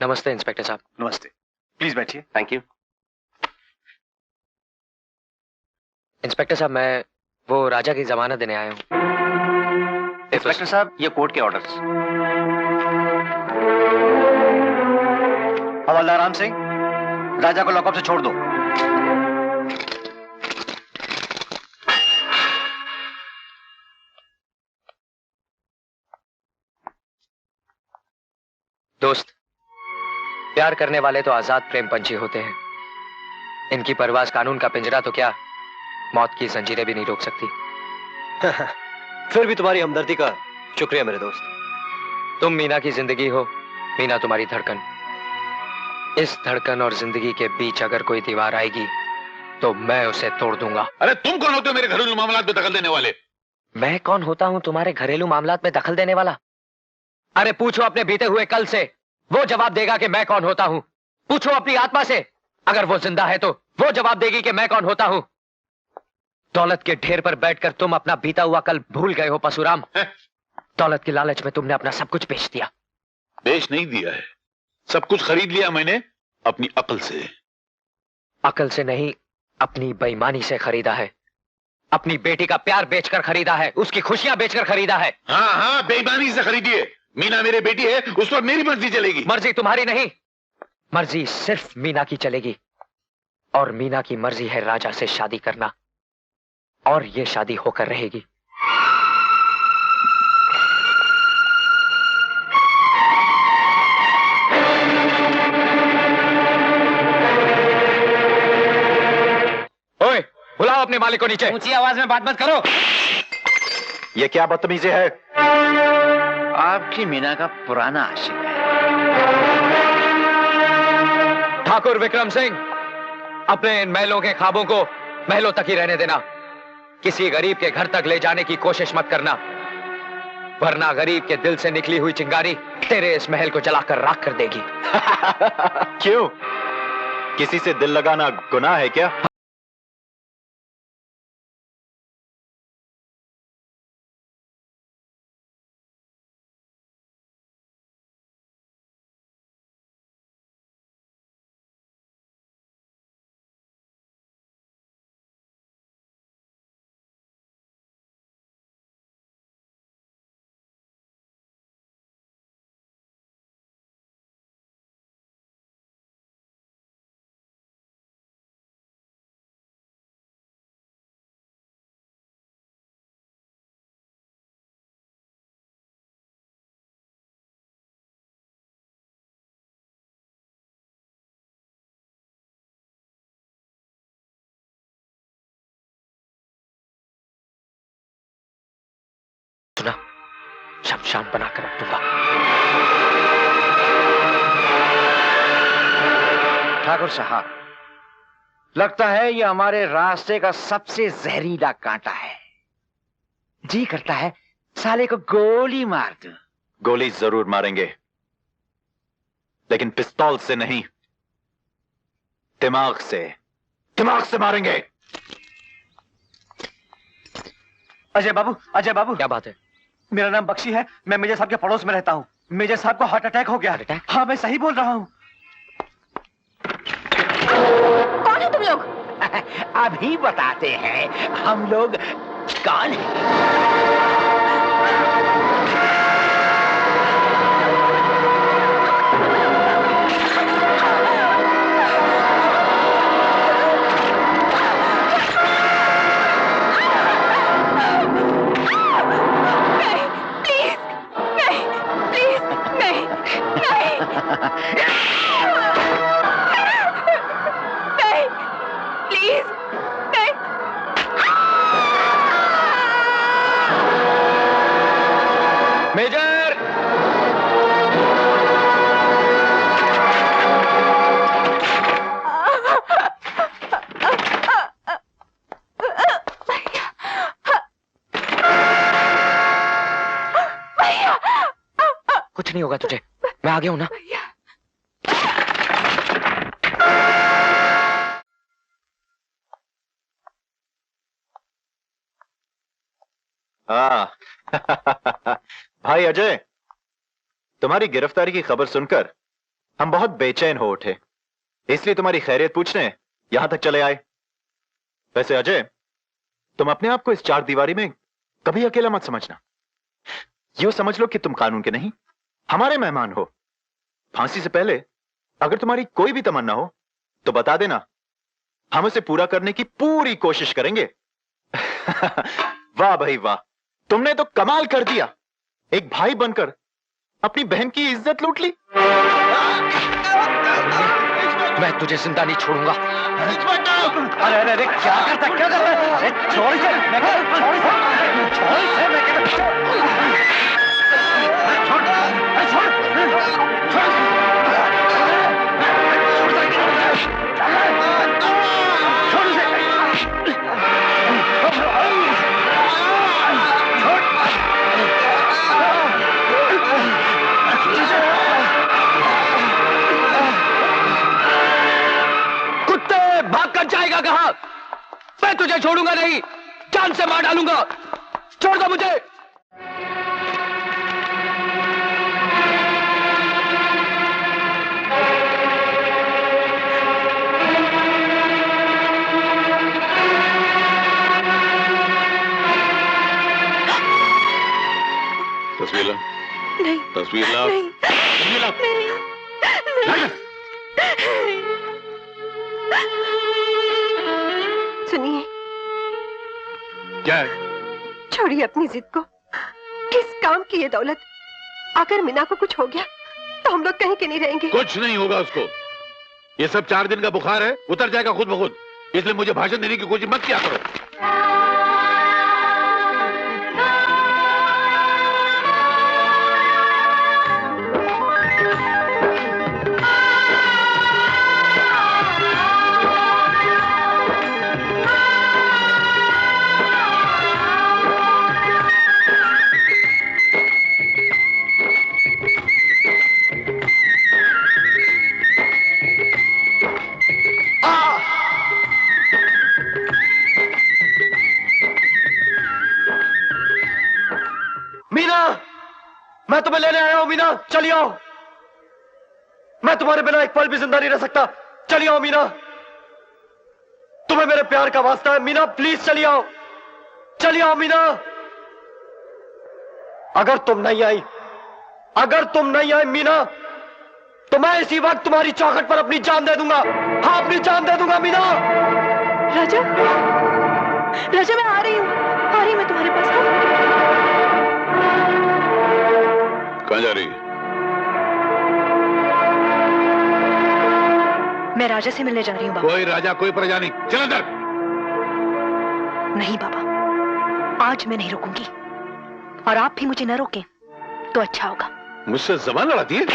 नमस्ते इंस्पेक्टर साहब। नमस्ते, प्लीज बैठिए। Thank you. इंस्पेक्टर साहब, मैं वो राजा की जमानत देने आया हूँ। इंस्पेक्टर साहब, ये कोर्ट के ऑर्डर्स। हवलदार राम सिंह, राजा को लॉकअप से छोड़ दो। दोस्त, प्यार करने वाले तो आजाद प्रेम पंछी होते हैं। इनकी परवाज कानून का पिंजरा तो क्या, मौत की जंजीरें भी नहीं रोक सकती। फिर भी तुम्हारी हमदर्दी का शुक्रिया मेरे दोस्त। तुम मीना की जिंदगी हो, मीना तुम्हारी धड़कन। इस धड़कन और जिंदगी के बीच अगर कोई दीवार आएगी तो मैं उसे तोड़ दूंगा। अरे तुम कौन होते हो मेरे घरेलू मामलात में दखल देने वाले? मैं कौन होता हूं तुम्हारे घरेलू मामलात में दखल देने वाला? अरे पूछो अपने बीते हुए कल से, वो जवाब देगा कि मैं कौन होता हूं। पूछो अपनी आत्मा से, अगर वो जिंदा है तो वो जवाब देगी कि मैं कौन होता हूं। दौलत के ढेर पर बैठकर तुम अपना बीता हुआ कल भूल गए हो परशुराम। दौलत की लालच में तुमने अपना सब कुछ बेच दिया। बेच नहीं दिया है, सब कुछ खरीद लिया मैंने अपनी अकल से। अकल से नहीं, अपनी बेईमानी से खरीदा है। अपनी बेटी का प्यार बेचकर खरीदा है, उसकी खुशियां बेचकर खरीदा है। हाँ हाँ, बेईमानी से खरीदिए। मीना मेरी बेटी है, उस पर मेरी मर्जी चलेगी। मर्जी तुम्हारी नहीं, मर्जी सिर्फ मीना की चलेगी। और मीना की मर्जी है राजा से शादी करना, और ये शादी होकर रहेगी। ओए, बुलाओ अपने मालिक को नीचे। ऊंची आवाज में बात मत करो। ये क्या बदतमीजी है? आपकी मीना का पुराना आशिक है। ठाकुर विक्रम सिंह, अपने इन महलों के ख्वाबों को महलों तक ही रहने देना। किसी गरीब के घर तक ले जाने की कोशिश मत करना, वरना गरीब के दिल से निकली हुई चिंगारी तेरे इस महल को जलाकर राख कर देगी। क्यों? किसी से दिल लगाना गुनाह है क्या? सुना, शमशान बनाकर रख दूंगा। ठाकुर साहब, लगता है ये हमारे रास्ते का सबसे जहरीला कांटा है। जी करता है साले को गोली मार दूं। गोली जरूर मारेंगे, लेकिन पिस्तौल से नहीं, दिमाग से मारेंगे। अजय बाबू, क्या बात है? मेरा नाम बख्शी है, मैं मेजर साहब के पड़ोस में रहता हूँ। मेजर साहब को हार्ट अटैक हो गया। Heart attack? हाँ, मैं सही बोल रहा हूँ। कौन है तुम लोग? अभी बताते हैं हम लोग कौन हैं। मेजर! कुछ नहीं होगा तुझे, मैं आ गया हूं ना। हाँ भाई अजय, तुम्हारी गिरफ्तारी की खबर सुनकर हम बहुत बेचैन हो उठे, इसलिए तुम्हारी खैरियत पूछने यहां तक चले आए। वैसे अजय, तुम अपने आप को इस चार दीवारी में कभी अकेला मत समझना। यूं समझ लो कि तुम कानून के नहीं, हमारे मेहमान हो। फांसी से पहले अगर तुम्हारी कोई भी तमन्ना हो तो बता देना, हम उसे पूरा करने की पूरी कोशिश करेंगे। वाह भाई वाह, तुमने तो कमाल कर दिया। एक भाई बनकर अपनी बहन की इज्जत लूट ली। मैं तुझे जिंदा नहीं छोड़ूंगा। अरे अरे अरे, क्या करता है, क्या करता है? अरे छोड़ इसे, मैं कहता हूं, छोड़ इसे, छोड़ इसे, मैं कहता हूं, छोड़, अरे छोड़, छोड़ इसे। भाग कर जाएगा कहां? मैं तुझे छोड़ूंगा नहीं, जान से मार डालूंगा। छोड़ दो मुझे। तस्वीर ला। नहीं, तस्वीर ला। नहीं, तस्वीर ला। नहीं। सुनिए, क्या है? छोड़िए अपनी जिद को। किस काम की ये दौलत? अगर मीना को कुछ हो गया तो हम लोग कहीं के नहीं रहेंगे। कुछ नहीं होगा उसको। ये सब 4 दिन का बुखार है, उतर जाएगा खुद ब खुद। इसलिए मुझे भाषण देने की कोशिश मत किया करो। मैं तुम्हें लेने आया हूं मीना, चलिए आओ। मैं तुम्हारे बिना एक पल भी जिंदा नहीं रह सकता। चलिए आओ मीना, तुम्हें मेरे प्यार का वास्ता है। मीना प्लीज चलिए आओ, चलिए आओ मीना। अगर तुम नहीं आई मीना, तो मैं इसी वक्त तुम्हारी चौखट पर अपनी जान दे दूंगा। हाँ, अपनी जान दे दूंगा मीना। राजा, राजा मैं आ रही हूँ मैं तुम्हारे पास। कहां जा रही है? मैं राजा से मिलने जा रही हूँ बाबा। कोई राजा कोई प्रजा नहीं, चल अंदर। नहीं बाबा, आज मैं नहीं रुकूंगी, और आप भी मुझे न रोकें तो अच्छा होगा। मुझसे जबान लड़ाती है?